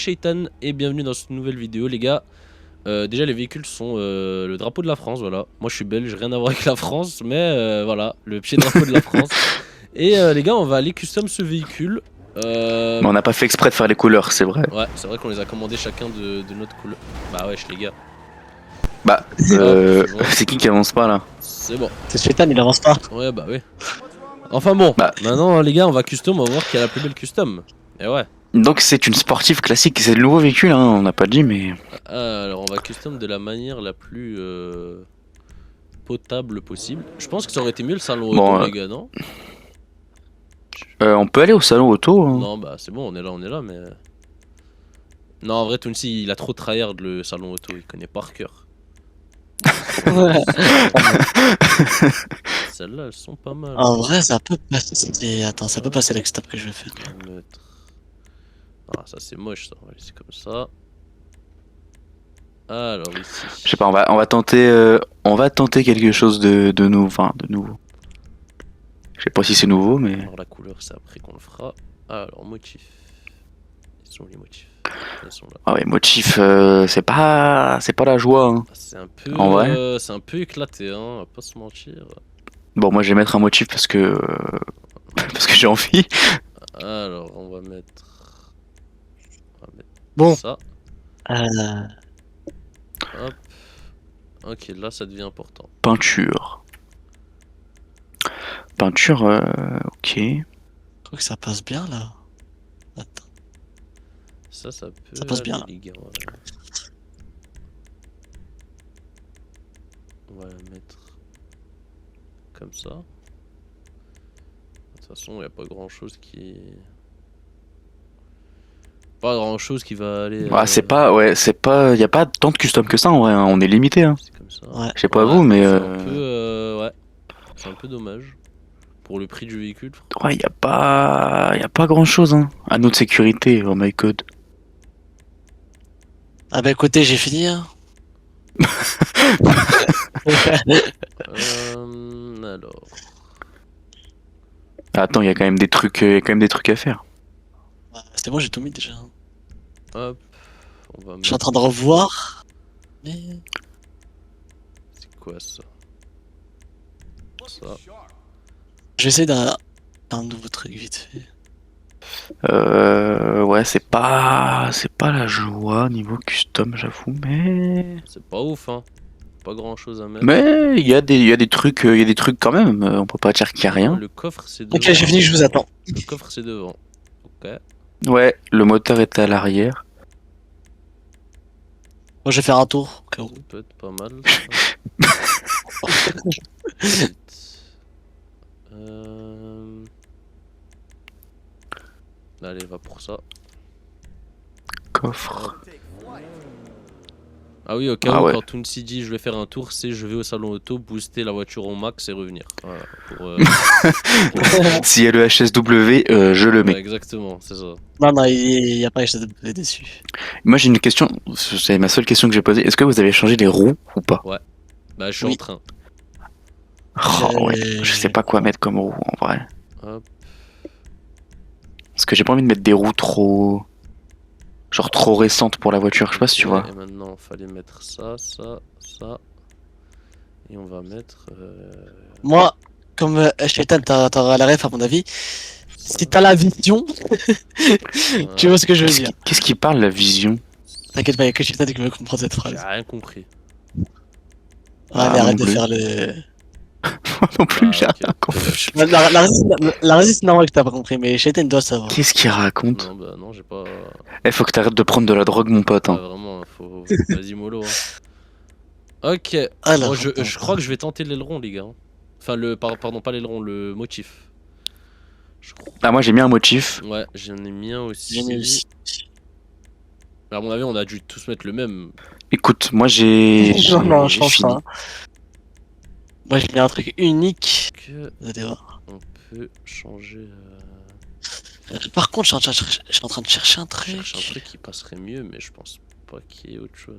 Shaitan et bienvenue dans cette nouvelle vidéo les gars. Déjà les véhicules sont le drapeau de la France, voilà. Moi je suis belge, rien à voir avec la France, mais voilà, le pied drapeau de la France. Et les gars, on va aller custom ce véhicule. Mais on n'a pas fait exprès de faire les couleurs, c'est vrai. Ouais, c'est vrai qu'on les a commandés chacun de notre couleur. Bah wesh les gars. Bah, Hop, bon. c'est qui avance pas là? C'est bon. C'est Shaitan, il avance pas. Ouais bah oui. Enfin bon, Bah. maintenant les gars, on va custom, on va voir qui a la plus belle custom. Et ouais. Donc c'est une sportive classique, c'est le nouveau véhicule, hein, on n'a pas dit, mais... Alors on va custom de la manière la plus potable possible. Je pense que ça aurait été mieux le salon Bon, auto les gars, non? on peut aller au salon auto, hein. Non bah c'est bon, on est là mais... Non en vrai Tounsi il a trop tryhard le salon auto, il connaît par cœur. Celles-là elles sont pas mal. En vrai, ça peut passer. Attends, ça peut passer l'extop que je vais faire. On va mettre... Ah ça c'est moche ça, on va laisser comme ça. Alors ici... Je sais pas, on va tenter quelque chose de nouveau, enfin de nouveau. Je sais pas si c'est nouveau, mais... Alors la couleur c'est après qu'on le fera. Alors motif... Ils sont où les motifs? Ils sont là. Ah ouais, motif, c'est pas la joie, hein. C'est un peu... En vrai. c'est un peu éclaté hein, on va pas se mentir. Bon, moi je vais mettre un motif parce que... parce que j'ai envie. Alors on va mettre Bon. ça. Euh, Hop. Ok, là ça devient important. Peinture. Peinture, ok. je crois que ça passe bien là. Attends. Ça peut Ça passe bien, aller, là. les gars, ouais. On va la mettre comme ça. De toute façon, il n'y a pas grand chose qui... Pas grand chose qui va aller... Ah, c'est pas, y a pas tant de custom que ça en vrai, hein. On est limité, hein. C'est comme ça. Ouais. Je sais pas Ouais, vous, mais c'est un peu... ouais. C'est un peu dommage. Pour le prix du véhicule. ouais, y a pas grand chose, hein. Anneau de sécurité, oh my god. Ah bah écoutez, j'ai fini. Hein. Alors... Attends, y a quand même des trucs, à faire. C'était bon, j'ai tout mis déjà. Hop. On va Je suis en mettre... train de revoir. Mais... C'est quoi ça? Ça. Je vais essayer d'un nouveau truc vite fait. Ouais, c'est pas la joie niveau custom, j'avoue, mais C'est pas ouf, hein. Pas grand chose à mettre. il y a des trucs, quand même. On peut pas dire qu'il y a rien. Le coffre c'est devant. Ok, j'ai fini, je vous attends. Le coffre c'est devant. Ok. Ouais, le moteur est à l'arrière. Moi, je vais faire un tour. Au cas où. Ça peut être pas mal. Allez, va pour ça. Coffre. Ah oui, au cas Ah où, ouais. quand Tounsi dit je vais faire un tour, c'est je vais au salon auto, booster la voiture au max et revenir. Voilà, pour, S'il y a le HSW, je le ouais, mets. exactement, c'est ça. Non, il y a pas HTTP dessus. Moi j'ai une question, c'est ma seule question que j'ai posée. Est-ce que vous avez changé les roues ou pas? Bah, je suis Oui. en train. Oh, ouais, je sais pas quoi mettre comme roue en vrai. Hop. Parce que j'ai pas envie de mettre des roues trop... genre trop récentes pour la voiture, je sais pas si tu vois. Et maintenant, il fallait mettre ça, ça, ça. Et on va mettre... Moi, comme Shaitan, t'auras la ref à mon avis. Si t'as la vision, tu vois ce que je veux dire. Qu'est-ce qui parle la vision? T'inquiète pas, y'a que Shaitan qui veut comprendre cette J'ai phrase. rien compris. Ah, Allez, non arrête de plus. faire le... Moi non plus, Bah, j'ai ok. rien compris. La résiste, non, que t'as pas compris, mais Shaitan doit savoir. Qu'est-ce qu'il raconte? Non, bah non, j'ai pas... Eh, faut que t'arrêtes de prendre de la drogue, mon pote, Ouais, hein. vraiment, faut... Vas-y, mollo. Hein. Ok. Alors, Moi, je crois que je vais tenter l'aileron, les gars. Enfin, pardon, pas l'aileron, le motif. Je crois. Ah, moi j'ai mis un motif. Ouais, j'en ai mis un aussi. j'ai mis aussi. À mon avis, on a dû tous mettre le même. Écoute, moi j'ai Non, je j'ai pense fini. pas. Moi, j'ai mis un truc unique. Que Vous allez voir. on peut changer... Par contre, je suis en train de chercher un Je truc. cherche un truc qui passerait mieux, mais je pense pas qu'il y ait autre chose.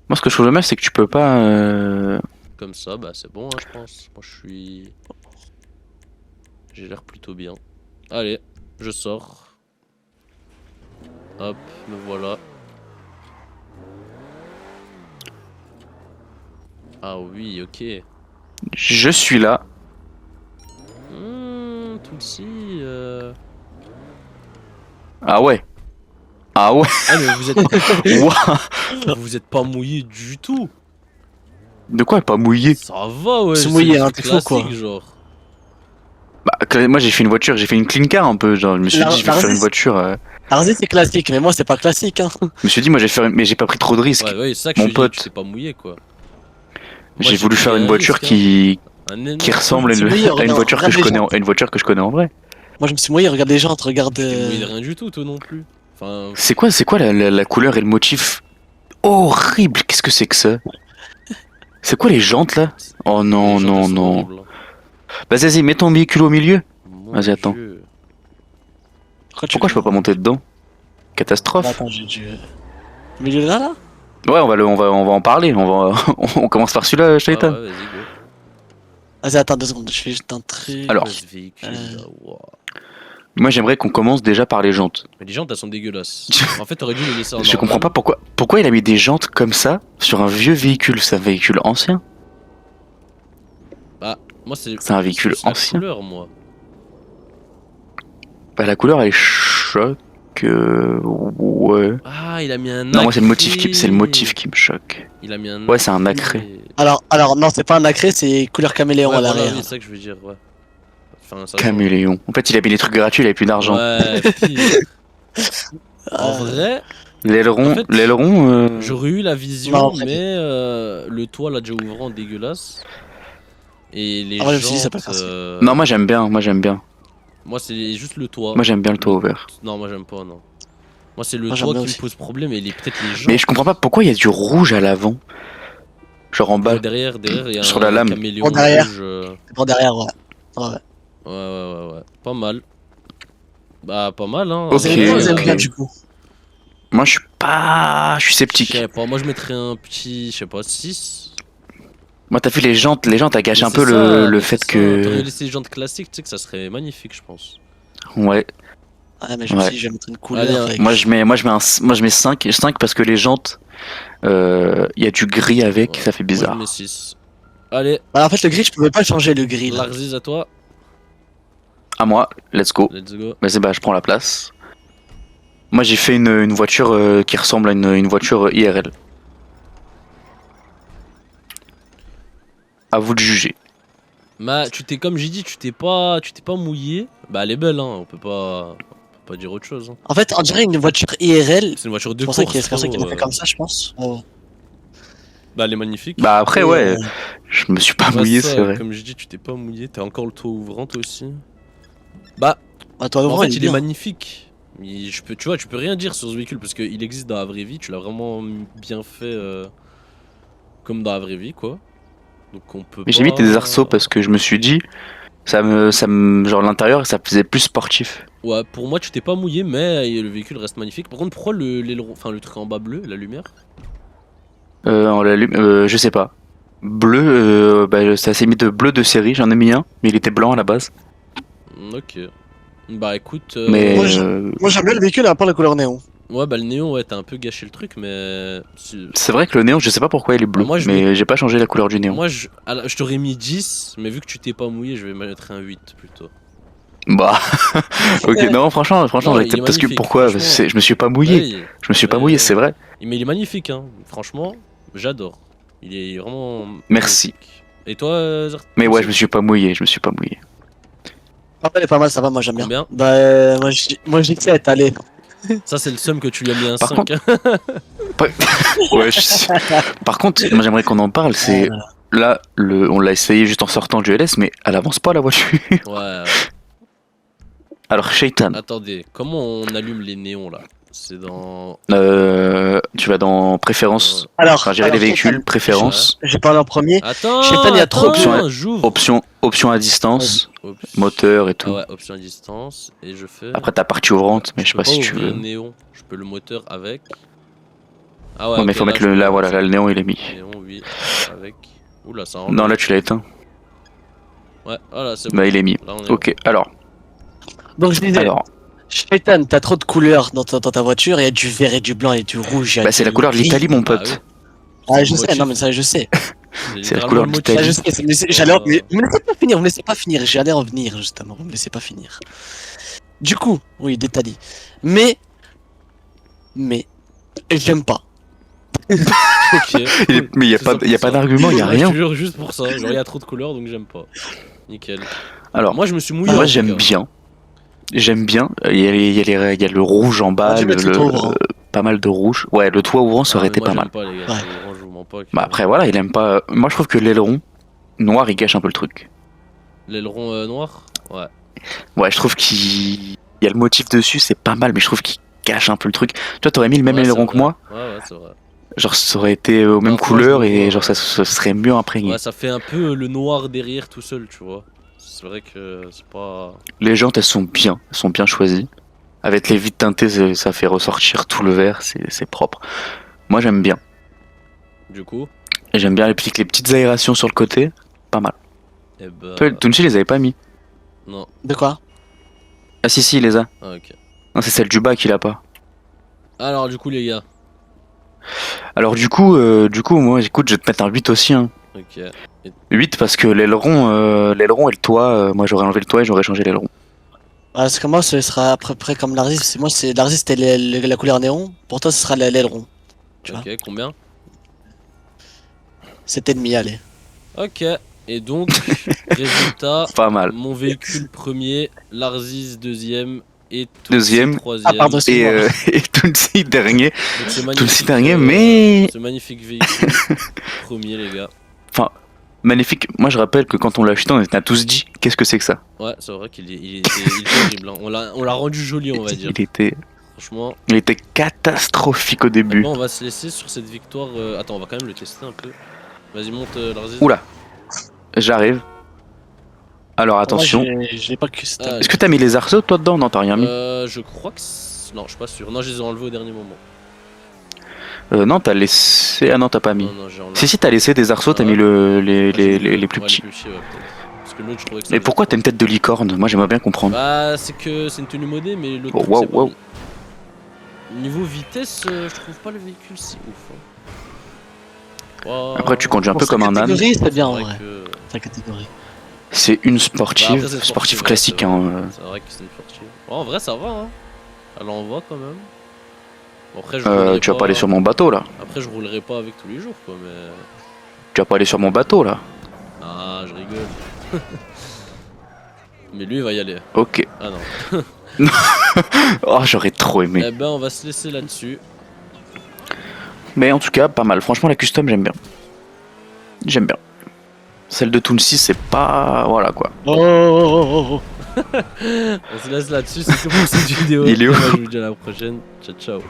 Moi ce que je trouve dommage c'est que tu peux pas... Comme ça, bah c'est bon, hein, je pense. Moi, je suis... J'ai l'air plutôt bien. Allez, je sors. Hop, me voilà. Ah oui, ok. Je suis là. Tulsi. Ah ouais. Ah ouais. Ah mais vous êtes Ouah. vous êtes pas mouillé du tout. De quoi pas mouillé? Ça va ouais. C'est mouillé, le hein, truc t'es fou, quoi. classique, genre. Bah, moi j'ai fait une voiture, j'ai fait une clean car un peu. Genre, je me suis dit, je vais faire une voiture. Arzi c'est classique, mais moi c'est pas classique. Hein. Je me suis dit, moi j'ai fait, mais j'ai pas pris trop de risques. Ouais, c'est ça que Mon je te pote. dis, tu t'es pas mouillé quoi. Moi, J'ai voulu pris faire une un voiture risque, qui Un qui ressemble à C'est une, mouillé, à une regarde- voiture que regarde je les connais, gens. à une voiture que je connais en vrai. Moi je me suis mouillé, regarde les jantes, regarde. T'es mouillé de rien du tout, toi non plus. Enfin. C'est quoi la couleur et le motif horrible? Qu'est-ce que c'est que ça? C'est quoi les jantes là? Oh non les gens, non elles sont non. horribles, hein. Bah vas-y, mets ton véhicule au milieu. Mon Vas-y, attends. Dieu. Pourquoi je peux pas monter dedans? Catastrophe. Attends, j'ai. Au milieu de là. Ouais, on va en parler. On commence par celui-là, Ah Shaitan. ouais, vas-y, go. Vas-y, attends 2 secondes, je fais juste un truc. Alors. Ouais, ce véhicule, là, wow. Moi, j'aimerais qu'on commence déjà par les jantes. Mais les jantes elles sont dégueulasses. En fait, t'aurais dû les laisser en Je normal. comprends pas pourquoi il a mis des jantes comme ça sur un vieux véhicule. C'est un véhicule ancien. Bah, moi c'est. C'est un véhicule c'est la ancien. couleur, moi. Bah la couleur elle est choc. Ouais. Ah, il a mis un. Non, moi c'est le motif nacré. qui me choque. Il a mis un. Ouais, c'est un nacré. Alors, non, c'est pas un nacré, c'est couleur caméléon Ouais, à voilà, l'arrière. oui, c'est ça que je veux dire, ouais. Enfin, ça Caméléon. En fait, il a mis des trucs gratuits, il avait plus d'argent. Ouais, pire. En vrai, L'aileron, En fait, l'aileron. j'aurais eu la vision, Non, après, mais le toit là déjà ouvrant dégueulasse. Et les Ah ouais, je me suis dit, ça jantes, peut faire ça. Non, moi j'aime bien. moi c'est juste le toit. Moi j'aime bien le toit ouvert. Non, moi j'aime pas, non. Moi c'est le Moi, j'aime toit bien qui me aussi. pose problème et peut-être les jantes. Mais je comprends pas pourquoi il y a du rouge à l'avant. Genre en bas. Derrière, il y a Sur un la lame. caméléon En derrière. rouge. C'est pour derrière, ouais. Ouais. Pas mal. Bah, pas mal, hein. Ok. Vous aimez bien, vous aimez ok. bien du coup. Moi je suis pas. Je suis Je sceptique. sais pas, moi je mettrais un petit, je sais pas, 6. Moi t'as vu les jantes a gâché Mais un c'est peu ça, le mais fait c'est ça. T'aurais que. laissé les jantes classiques, tu sais que ça serait magnifique, je pense. Ouais. Ouais, mais je me Ouais. suis dit, je vais mettre une couleur. Allez, avec- Moi je mets 5 parce que les jantes. Il y a du gris avec, Ouais. ça fait Moi bizarre. je mets 6. Allez, Bah, en fait, le gris, je pouvais pas changer le gris là. Larziz à toi. À moi, let's go. Let's go. Vas-y, bah je prends la place. Moi j'ai fait une voiture qui ressemble à une voiture IRL. À vous de juger. Comme j'ai dit, tu t'es pas mouillé. Bah elle est belle, hein. On peut pas dire autre chose. Hein. En fait, on dirait une voiture IRL. C'est une voiture de C'est course. pour ça qu'il a frérot, fait comme ça, je pense. Ouais. Bah elle est magnifique. Bah après Et, ouais, je me suis pas Ouais, mouillé, ça, c'est vrai. Comme je dis, tu t'es pas mouillé. T'as encore le toit ouvrant toi aussi. Bah, Bah, toi, en ouvrant, fait, il est bien. magnifique. Tu vois, tu peux rien dire sur ce véhicule parce qu'il existe dans la vraie vie. Tu l'as vraiment bien fait comme dans la vraie vie, quoi. Donc on peut Mais j'ai mis des arceaux parce que je me suis dit, genre l'intérieur ça faisait plus sportif. Ouais, pour moi, tu t'es pas mouillé, mais le véhicule reste magnifique. Par contre, pourquoi le truc en bas bleu, la lumière? On l'allume, je sais pas. Bleu, bah ça s'est mis de bleu de série, j'en ai mis un, mais il était blanc à la base. Ok. Bah écoute. Mais Moi, Moi, j'aime bien le véhicule à part la couleur néon. Ouais, bah le néon, ouais, t'as un peu gâché le truc, mais. c'est vrai que le néon, je sais pas pourquoi il est bleu, Moi, je mais j'ai pas changé la couleur du néon. Moi, je t'aurais mis 10, mais vu que tu t'es pas mouillé, je vais mettre un 8 plutôt. Bah, ok, non, franchement, Non, j'accepte il est parce que magnifique, pourquoi franchement. je me suis pas mouillé, Ouais, je me suis pas mouillé, c'est vrai. mais il est magnifique, hein. Franchement, j'adore. Il est vraiment. Merci. magnifique. Et toi, Zert? Mais ouais, je me suis pas mouillé. Ah, elle est pas mal, ça va, moi j'aime bien. Combien? Bah, moi je dis 7, allez. Ça, c'est le seum que tu lui as mis un Par 5. contre- Ouais, Par contre, moi j'aimerais qu'on en parle, c'est là, on l'a essayé juste en sortant du LS, mais elle avance pas la voiture. Ouais. Alors, Shaitan, Attendez, comment on allume les néons là? C'est dans. tu vas dans préférences, Alors, enfin gérer les véhicules, préférences, J'ai parlé en premier. Attends, Shaitan, il y a trop attends, de- j'ouvre. options à distance, Option- moteur et tout. Ah ouais, option à distance, et je fais. Après, ta partie ouvrante, mais je sais pas si tu ouvrir veux. le néon. Je peux le moteur avec. Ah ouais, Ouais, mais ok, faut mettre je le. peux- Là, voilà, là, le néon il est mis. Néon, oui, avec. Oula, ça rentre. Non, là, tu l'as éteint. Ouais, voilà, c'est bon. Bah, il est mis. Là, on est Ok, alors, Donc je disais, Shaitan, t'as trop de couleurs dans ta voiture, il y a du vert et du blanc et du rouge. il y a Bah, c'est du la couleur de gris. l'Italie, mon Bah pote. Ah, je sais, Motif. non, mais ça, je sais. C'est la couleur de Ça, l'Italie. je sais. J'allais vous me laissez pas finir, vous me laissez pas finir. J'allais en venir, justement. Vous me laissez pas finir. Du coup, oui, d'Italie. Mais, j'aime pas. Ok. Mais il y a C'est pas, ça pour y a pas ça. d'argument, y a Ouais, rien. Je te jure juste pour ça. Genre, il y a trop de couleurs donc j'aime pas. Nickel. Alors, Moi, je me suis mouillé. en moi tout j'aime cas. bien. J'aime bien. Il y a le rouge en bas, Moi, j'aime le toit ouvrant. pas mal de rouge. Ouais, le toit ouvrant, ça Ah, aurait mais été moi, pas j'aime mal. pas, les gars. Ouais. Orange, je vous mens pas. Bah après, voilà, il aime pas. Moi, je trouve que l'aileron noir, il gâche un peu le truc. L'aileron noir. Ouais. Ouais, je trouve qu'il y a le motif dessus, c'est pas mal, mais je trouve qu'il gâche un peu le truc. Toi, t'aurais mis le même Ouais, aileron c'est que vrai. moi. Ouais, c'est vrai. Genre, ça aurait été aux mêmes moi, je couleurs me et vois, genre, ça serait mieux imprégné. Ouais, ça fait un peu le noir derrière tout seul, tu vois. C'est vrai que c'est pas. Les jantes, elles sont bien choisies. Avec les vitres teintées, ça fait ressortir tout le vert, c'est propre. Moi, j'aime bien. Du coup, Et j'aime bien les petites aérations sur le côté, pas mal. eh ben. Toi, Tunchi, les avait pas mis. Non. De quoi? Ah si, il les a. Ah, ok. Non, c'est celle du bas qu'il a pas. Alors, du coup, les gars. Alors du coup, moi, écoute, je vais te mettre un 8 aussi. Hein. Ok. 8 parce que l'aileron et le toit, moi j'aurais enlevé le toit et j'aurais changé l'aileron. Parce que moi, ce sera à peu près comme l'Arzis. Moi, c'est l'Arzis, c'était la couleur néon. Pour toi, ce sera l'aileron. Tu vois. Ok, combien? 7,5, allez. Ok. Et donc, résultat. Pas mal. Mon véhicule premier, l'Arzis deuxième et Tootsie Deuxième. troisième. Ah, pardon, Et, excuse-moi. et Tunchi dernier. Donc c'est Tout le magnifique. site dernier, mais Ce magnifique véhicule premier, les gars. magnifique. Moi je rappelle que quand on l'a acheté, on a tous dit qu'est-ce que c'est que ça. Ouais, c'est vrai il était horrible. Hein. On l'a rendu joli, on va dire. Il Franchement. était catastrophique au début. Bon, on va se laisser sur cette victoire. Attends, on va quand même le tester un peu. Vas-y, monte l'Arzis. Oula, j'arrive. Alors attention. Moi, je l'ai pas custom. Ah, Est-ce que t'as mis les arceaux toi dedans? Non, t'as rien mis. Je crois que. Non, je suis pas sûr. Non, je les ai enlevés au dernier moment. Non, t'as laissé. Ah non, t'as pas mis. Non, j'ai enlevé. Si, t'as laissé des arceaux, t'as Ah mis ouais. les plus Ouais, petits. Les plus petits, ouais, peut-être. Parce que l'autre, je trouvais que ça. Mais faisait pourquoi trop. t'as une tête de licorne? Moi j'aimerais bien comprendre. Bah, c'est que c'est une tenue modée, mais le Oh, truc, wow, c'est pas wow. bon. Niveau vitesse, je trouve pas le véhicule si ouf. Hein. Wow. Après, tu conduis un Pour peu sa comme un âne. catégorie, c'est bien, en C'est vrai. vrai que- Ta catégorie. C'est une Bah, sportive, après, c'est sportive ouais, classique. c'est vrai. Hein. C'est vrai que c'est une sportive. Ouais, en vrai, ça va. Hein. Elle envoie quand même. Bon, après, Tu vas pas aller sur mon bateau là. Après, je roulerai pas avec tous les jours, quoi, mais. Tu vas pas aller sur mon bateau là. Ah, je rigole. Mais lui, il va y aller. Ok. Ah non. Oh, j'aurais trop aimé. Eh ben, on va se laisser là-dessus. Mais en tout cas, pas mal. Franchement, la custom, j'aime bien. J'aime bien. Celle de Toonsi, c'est pas. Voilà quoi. Oh. On se laisse là-dessus, c'est tout pour cette vidéo. Il est Et où moi, je vous dis à la prochaine. Ciao, ciao.